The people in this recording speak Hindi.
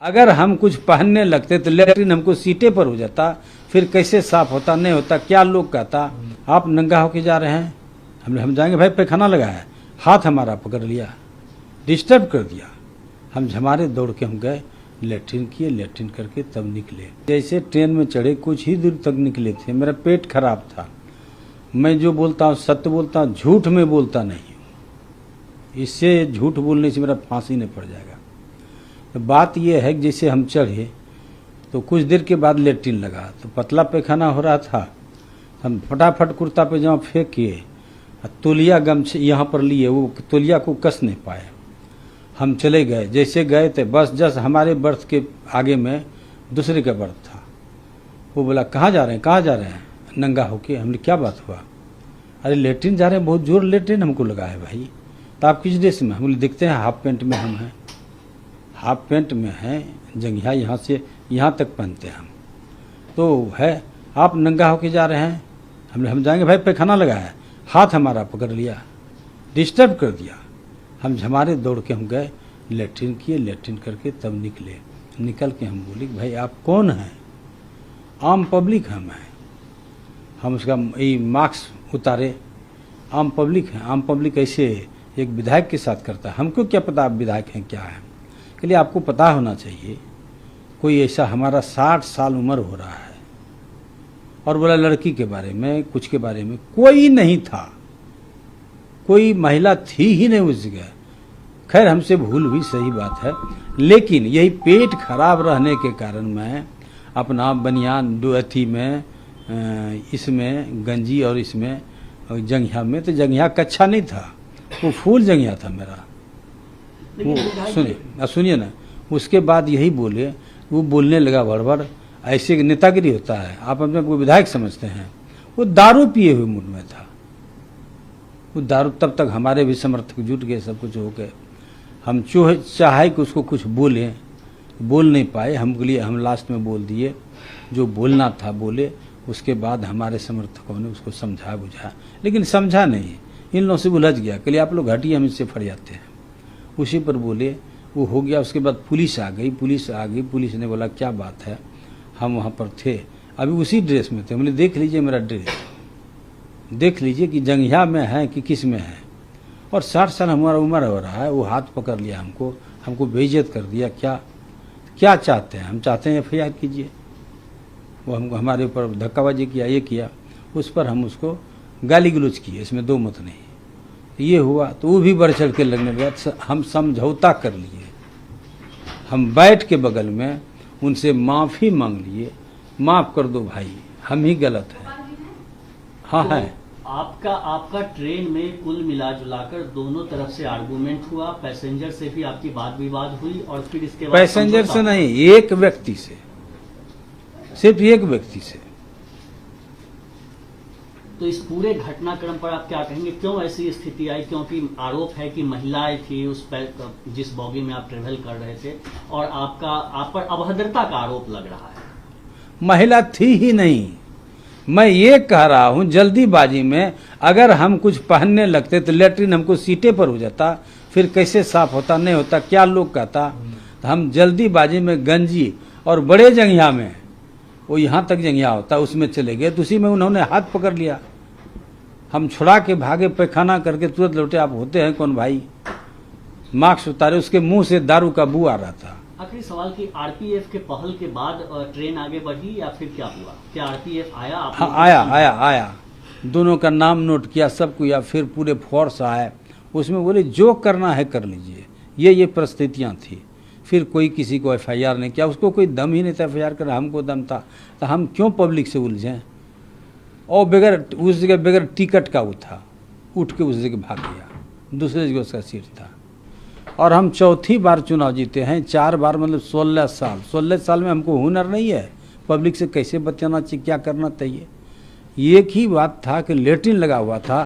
अगर हम कुछ पहनने लगते तो लेटरिन हमको सीटे पर हो जाता, फिर कैसे साफ होता नहीं होता, क्या लोग कहता। आप नंगा होके जा रहे हैं, हम जाएंगे भाई पैखाना लगा है, हाथ हमारा पकड़ लिया, डिस्टर्ब कर दिया, हम झमारे दौड़ के हम गए, लेटरिन किए, लेटरिन करके तब निकले। जैसे ट्रेन में चढ़े कुछ ही दूर तक निकले थे, मेरा पेट खराब था। मैं जो बोलता हूँ सत्य बोलता हूँ, झूठ में बोलता नहीं हूँ। इससे झूठ बोलने से मेरा फांसी नहीं पड़ जाएगा। तो बात यह है कि जैसे हम चढ़े तो कुछ देर के बाद लेटरिन लगा, तो पतला पैखाना हो रहा था। हम फटाफट कुर्ता पैजामा फेंक के तौलिया गमछे यहाँ पर लिए, वो तौलिया को कस नहीं पाए, हम चले गए। जैसे गए थे बस जस्ट हमारे बर्थ के आगे में दूसरे का बर्थ था। वो बोला कहाँ जा रहे हैं, कहाँ जा रहे हैं, नंगा होके। हमने क्या बात हुआ, अरे लेटरिन जा रहे हैं, बहुत जोर लेटरिन हमको लगा है भाई। तो आप किस ड्रेस में, हम बोले देखते हैं हाफ पैंट में हम हैं, हाफ पैंट में हैं, जंघिया यहाँ से यहाँ तक पहनते हैं हम। तो है आप नंगा होके जा रहे हैं, हम जाएंगे भाई पैखाना लगा है, हाथ हमारा पकड़ लिया, डिस्टर्ब कर दिया, हम झमारे दौड़ के हम गए, लेटरिन किए, लेटरिन करके तब निकले। निकल के हम बोले भाई आप कौन हैं, आम पब्लिक हम हैं। हम उसका ये मार्क्स उतारे, आम पब्लिक हैं। आम पब्लिक ऐसे एक विधायक के साथ करता है, हमको क्या पता आप विधायक हैं क्या है, के लिए आपको पता होना चाहिए। कोई ऐसा, हमारा 60 साल उम्र हो रहा है, और बोला लड़की के बारे में कुछ के बारे में कोई नहीं था, कोई महिला थी ही नहीं उस जगह। खैर हमसे भूल हुई, सही बात है, लेकिन यही पेट खराब रहने के कारण मैं अपना बनियान अथी में इसमें गंजी और इसमें जंघिया में, तो जंघिया कच्छा नहीं था, वो फूल जंघिया था मेरा। वो सुनिए ना, उसके बाद यही बोले, वो बोलने लगा भड़बड़, ऐसे नेतागिरी होता है, आप अपने को विधायक समझते हैं। वो दारू पिए हुए मूड में था, वो दारू, तब तक हमारे भी समर्थक जुट गए, सब कुछ हो गए। हम चाहे कि उसको कुछ बोले, बोल नहीं पाए, हमके लिए हम लास्ट में बोल दिए, जो बोलना था बोले। उसके बाद हमारे समर्थकों ने उसको समझा बुझाया, लेकिन समझा नहीं, इन लोगों से उलझ गया, के लिए आप लोग हटिए, हम इससे फट जाते हैं। उसी पर बोले, वो हो गया। उसके बाद पुलिस आ गई, पुलिस ने बोला क्या बात है, हम वहाँ पर थे, अभी उसी ड्रेस में थे। मैंने देख लीजिए मेरा ड्रेस, देख लीजिए कि जंघिया में है कि किस में है, और 60 साल हमारा उम्र हो रहा है। वो हाथ पकड़ लिया हमको बेइज्जत कर दिया। क्या चाहते हैं, हम चाहते हैं FIR कीजिए। वो हमको हमारे ऊपर धक्काबाजी किया, ये किया, उस पर हम उसको गाली गलौज किए, इसमें दो मत नहीं। ये हुआ तो वो भी बढ़ चढ़ के लगने लगा। हम समझौता कर लिए, हम बैठ के बगल में उनसे माफ़ी मांग लिए, माफ़ कर दो भाई, हम ही गलत हैं। हाँ है। आपका ट्रेन में कुल मिलाजुलाकर दोनों तरफ से आर्गुमेंट हुआ, पैसेंजर से भी आपकी बात विवाद हुई, और फिर इसके बाद पैसेंजर से नहीं, एक व्यक्ति से, सिर्फ एक व्यक्ति से। तो इस पूरे घटनाक्रम पर आप क्या कहेंगे, क्यों ऐसी स्थिति आई? क्योंकि आरोप है कि महिलाएं थी उस पर, जिस बॉगी में आप ट्रेवल कर रहे थे, और आप पर अभद्रता का आरोप लग रहा है। महिला थी ही नहीं। मैं ये कह रहा हूँ, जल्दीबाजी में अगर हम कुछ पहनने लगते तो लेटरिन हमको सीटे पर हो जाता, फिर कैसे साफ होता नहीं होता, क्या लोग कहता। तो हम जल्दीबाजी में गंजी और बड़े जंघिया में, वो यहाँ तक जंघिया होता, उसमें चले गए, तो उसी में उन्होंने हाथ पकड़ लिया, हम छुड़ा के भागे, पैखाना करके तुरंत लौटे। आप होते हैं कौन भाई, मास्क उतारे, उसके मुंह से दारू का बू आ रहा था। आखिरी सवाल की, RPF के पहल के बाद ट्रेन आगे बढ़ी या फिर क्या हुआ? क्या RPF आया? हाँ आया, दोनों का नाम नोट किया, सब कुछ, या फिर पूरे फोर्स आए, उसमें बोले जो करना है कर लीजिए। ये परिस्थितियाँ थी। फिर कोई किसी को FIR नहीं किया, उसको कोई दम ही नहीं था FIR करना, हमको दम था, तो हम क्यों पब्लिक से उलझें। और बगैर उस जगह बगैर टिकट का वो था, उठ के उस जगह भाग गया, दूसरे जगह उसका सीट था। और हम चौथी बार चुनाव जीते हैं, 4 बार, मतलब 16 साल में हमको हुनर नहीं है पब्लिक से कैसे बचाना चाहिए, क्या करना चाहिए। एक ही बात था कि लेटरिन लगा हुआ था।